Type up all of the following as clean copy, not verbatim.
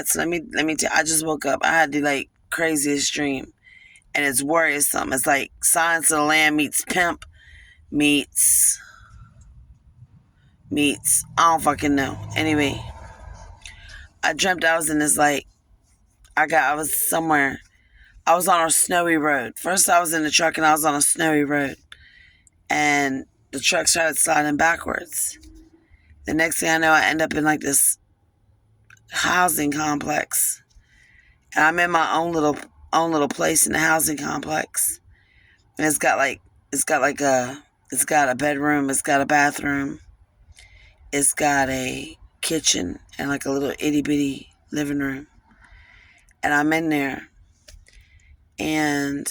So I just woke up. I had the like craziest dream, and it's worrisome. It's like Silence of the Lamb meets Pimp meets I don't fucking know. Anyway, I dreamt I was in this like I was somewhere. I was on a snowy road. First, I was in the truck and I was on a snowy road, and the truck started sliding backwards. The next thing I know, I end up in like this housing complex, and I'm in my own little place in the housing complex, and it's got a bedroom, it's got a bathroom, it's got a kitchen, and like a little itty bitty living room, and I'm in there, and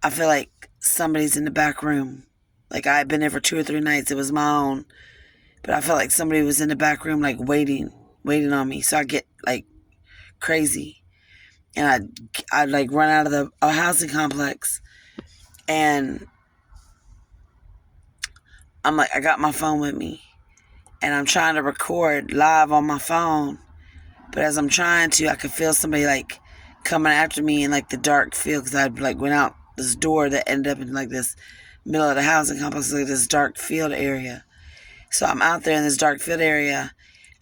I feel like somebody's in the back room. Like I had been there for 2 or 3 nights. It was my own, but I felt like somebody was in the back room, like waiting on me. So I get like crazy, and I like run out of the housing complex, and I'm like, I got my phone with me, and I'm trying to record live on my phone, but as I'm trying to, I could feel somebody like coming after me in like the dark field, because I like went out this door that ended up in like this middle of the housing complex, like this dark field area. So I'm out there in this dark field area,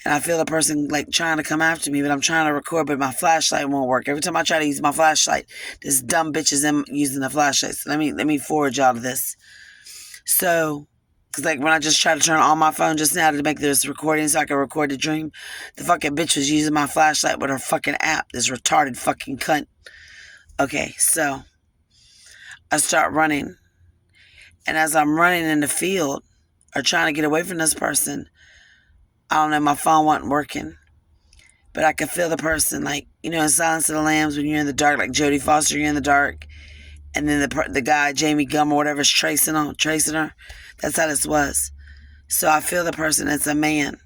and I feel the person like trying to come after me, but I'm trying to record, but my flashlight won't work. Every time I try to use my flashlight, this dumb bitch is using the flashlight. So let me forward y'all to this. So, because like when I just tried to turn on my phone just now to make this recording so I could record the dream, the fucking bitch was using my flashlight with her fucking app. This retarded fucking cunt. Okay, so I start running. And as I'm running in the field or trying to get away from this person, I don't know, my phone wasn't working. But I could feel the person, like, you know, in Silence of the Lambs, when you're in the dark, like Jodie Foster, you're in the dark. And then the guy, Jamie Gum or whatever, is tracing her. That's how this was. So I feel the person, it's a man.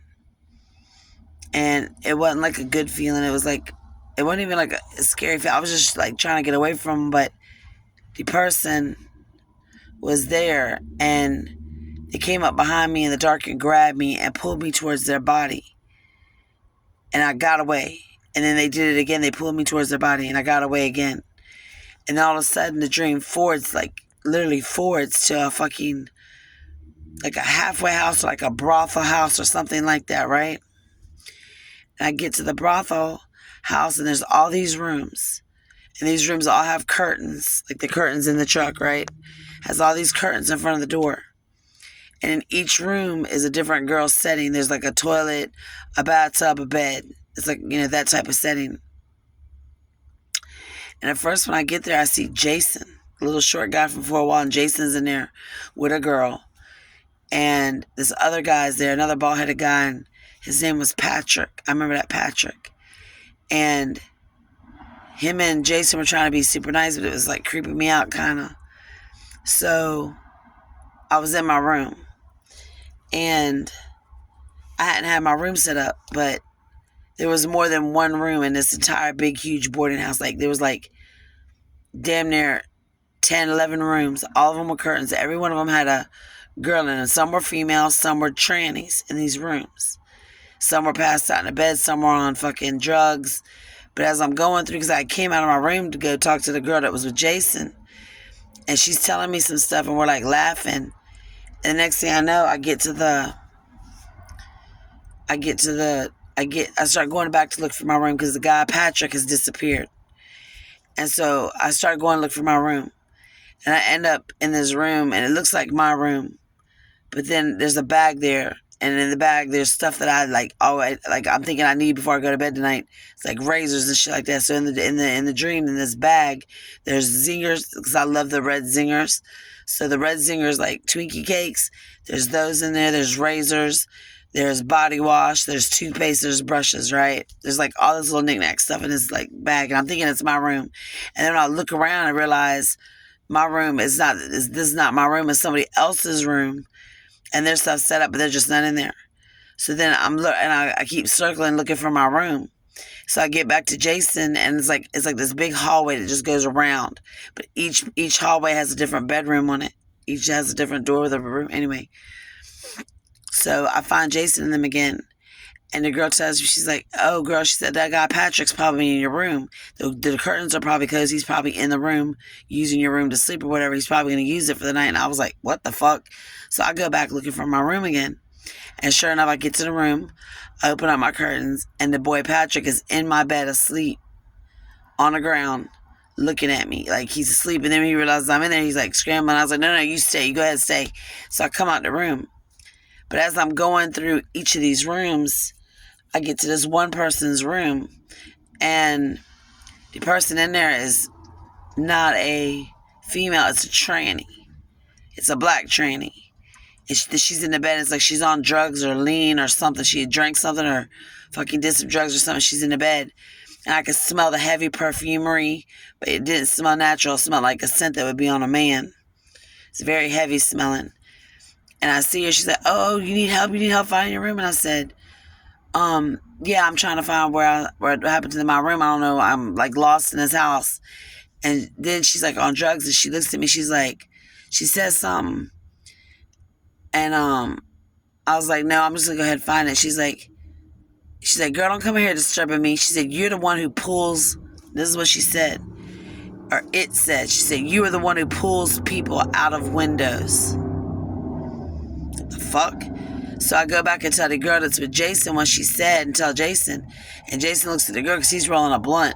And it wasn't like a good feeling. It wasn't even like a scary feeling. I was just like trying to get away from him, but the person was there, and they came up behind me in the dark and grabbed me and pulled me towards their body. And I got away. And then they did it again. They pulled me towards their body, and I got away again. And all of a sudden, the dream forwards, like literally forwards to a fucking, like a halfway house, or like a brothel house or something like that, right? And I get to the brothel house, and there's all these rooms. And these rooms all have curtains, like the curtains in the truck, right? Has all these curtains in front of the door. And in each room is a different girl setting. There's like a toilet, a bathtub, a bed. It's like, you know, that type of setting. And at first when I get there, I see Jason, a little short guy from Fort Wall, and Jason's in there with a girl. And this other guy's there, another bald-headed guy, and his name was Patrick. I remember that, Patrick. And him and Jason were trying to be super nice, but it was like creeping me out kind of. So I was in my room, and I hadn't had my room set up, but there was more than one room in this entire big, huge boarding house. Like there was like damn near 10, 11 rooms. All of them were curtains. Every one of them had a girl in it. Some were female, some were trannies in these rooms. Some were passed out in the bed, some were on fucking drugs. But as I'm going through, because I came out of my room to go talk to the girl that was with Jason, and she's telling me some stuff, and we're like laughing. And the next thing I know, I start going back to look for my room, because the guy, Patrick, has disappeared. And so I start going to look for my room. And I end up in this room, and it looks like my room. But then there's a bag there. And in the bag, there's stuff that I like always, like I'm thinking I need before I go to bed tonight. It's like razors and shit like that. So in the dream, in this bag, there's zingers, because I love the red zingers. So the red zingers, like Twinkie cakes, there's those in there. There's razors, there's body wash, there's toothpaste, there's brushes, right? There's like all this little knickknack stuff in this like bag, and I'm thinking it's my room. And then when I look around, I realize my room is not. This is not my room. It's somebody else's room. And there's stuff set up, but there's just none in there. So then I keep circling, looking for my room. So I get back to Jason, and it's like this big hallway that just goes around. But each hallway has a different bedroom on it. Each has a different door with a room. Anyway, so I find Jason and them again, And the girl tells me, she's like, oh, girl, she said, that guy Patrick's probably in your room. The curtains are probably because he's probably in the room using your room to sleep or whatever. He's probably going to use it for the night. And I was like, what the fuck? So I go back looking for my room again. And sure enough, I get to the room, I open up my curtains, and the boy Patrick is in my bed asleep on the ground looking at me like he's asleep. And then when he realizes I'm in there, he's like scrambling. I was like, no, you stay. You go ahead and stay. So I come out the room. But as I'm going through each of these rooms, I get to this one person's room, and the person in there is not a female. It's a tranny. It's a black tranny. She's in the bed. It's like she's on drugs or lean or something. She had drank something or fucking did some drugs or something. She's in the bed. And I could smell the heavy perfumery, but it didn't smell natural. It smelled like a scent that would be on a man. It's very heavy smelling. And I see her. She's like, oh, you need help? You need help finding your room? And I said, yeah, I'm trying to find what happened to my room. I don't know. I'm like lost in this house. And then she's like on drugs, and she looks at me. She's like, she says something. And I was like, no, I'm just gonna go ahead and find it. She's like, girl, don't come here disturbing me. She said, you're the one who pulls. This is what she said, or it said. She said, you are the one who pulls people out of windows. What the fuck? So I go back and tell the girl that's with Jason what she said, and tell Jason. And Jason looks at the girl because he's rolling a blunt.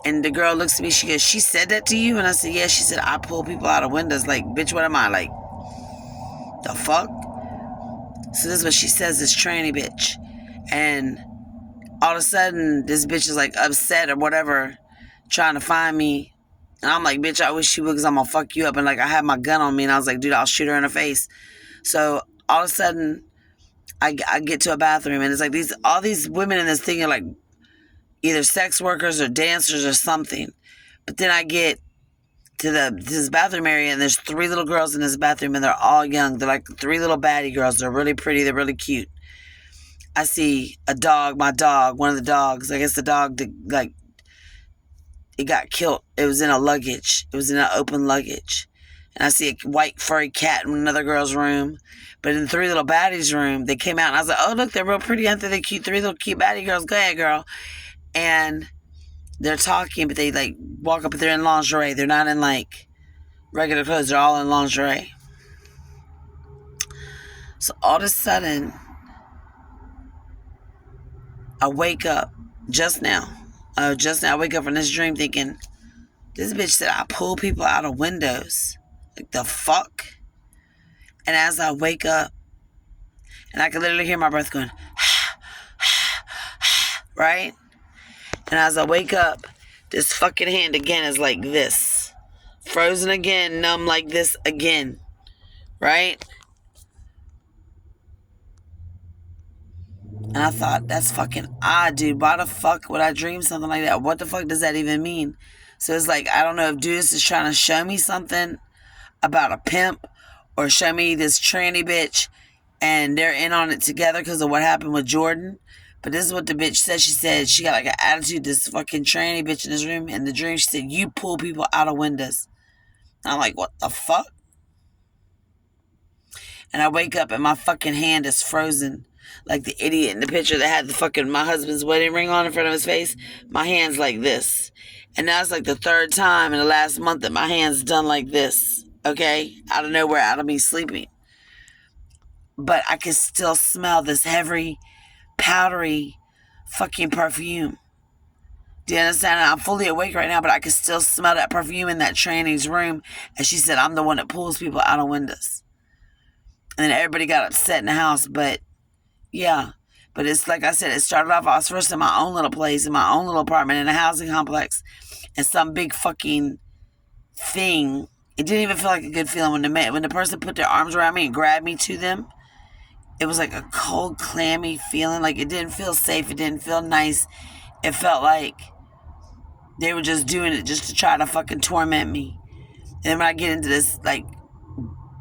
And the girl looks at me. She goes, she said that to you? And I said, yeah. She said, I pull people out of windows. Like, bitch, what am I? Like, the fuck? So this is what she says, this tranny bitch. And all of a sudden, this bitch is like upset or whatever, trying to find me. And I'm like, bitch, I wish you would, because I'm going to fuck you up. And like, I had my gun on me, and I was like, dude, I'll shoot her in the face. So all of a sudden, I get to a bathroom, and it's like all these women in this thing are like either sex workers or dancers or something. But then I get to this bathroom area, and there's 3 little girls in this bathroom, and they're all young. They're like 3 little baddie girls. They're really pretty. They're really cute. I see a dog, my dog, one of the dogs. I guess the dog, it got killed. It was in a luggage. It was in an open luggage. And I see a white furry cat in another girl's room. But in the 3 little baddies' room, they came out, and I was like, oh, look, they're real pretty. Aren't they cute? 3 little cute baddie girls. Go ahead, girl. And they're talking, but they like walk up, but they're in lingerie. They're not in like regular clothes. They're all in lingerie. So all of a sudden, I wake up just now. I wake up from this dream thinking, this bitch said I pull people out of windows. Like, the fuck? And as I wake up, and I can literally hear my breath going, right? And as I wake up, this fucking hand again is like this. Frozen again, numb like this again. Right? And I thought, that's fucking odd, dude. Why the fuck would I dream something like that? What the fuck does that even mean? So it's like, I don't know if Judas is trying to show me something about a pimp, or show me this tranny bitch, and they're in on it together because of what happened with Jordan. But this is what the bitch said. She said she got like an attitude, this fucking tranny bitch in this room. In the dream, she said, you pull people out of windows. And I'm like, what the fuck? And I wake up and my fucking hand is frozen. Like the idiot in the picture that had the fucking my husband's wedding ring on in front of his face. My hand's like this. And now it's like the 3rd time in the last month that my hand's done like this. Okay? Out of nowhere, out of me sleeping. But I can still smell this heavy, powdery fucking perfume. Do you understand? I'm fully awake right now, but I can still smell that perfume in that tranny's room. And she said, I'm the one that pulls people out of windows. And then everybody got upset in the house, but yeah. But it's like I said, it started off, I was first in my own little place, in my own little apartment, in a housing complex, and some big fucking thing. It didn't even feel like a good feeling when the person put their arms around me and grabbed me to them. It was like a cold, clammy feeling. Like, it didn't feel safe. It didn't feel nice. It felt like they were just doing it just to try to fucking torment me. And then when I get into this, like,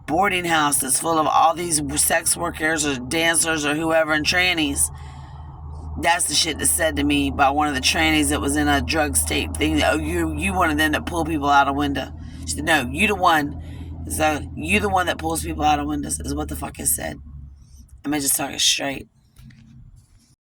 boarding house that's full of all these sex workers or dancers or whoever and trannies, that's the shit that's said to me by one of the trannies that was in a drug state thing. Oh, you one of them that pull people out of window. She said, no, you the one. So you the one that pulls people out of windows is what the fuck it said. I'm just talking straight.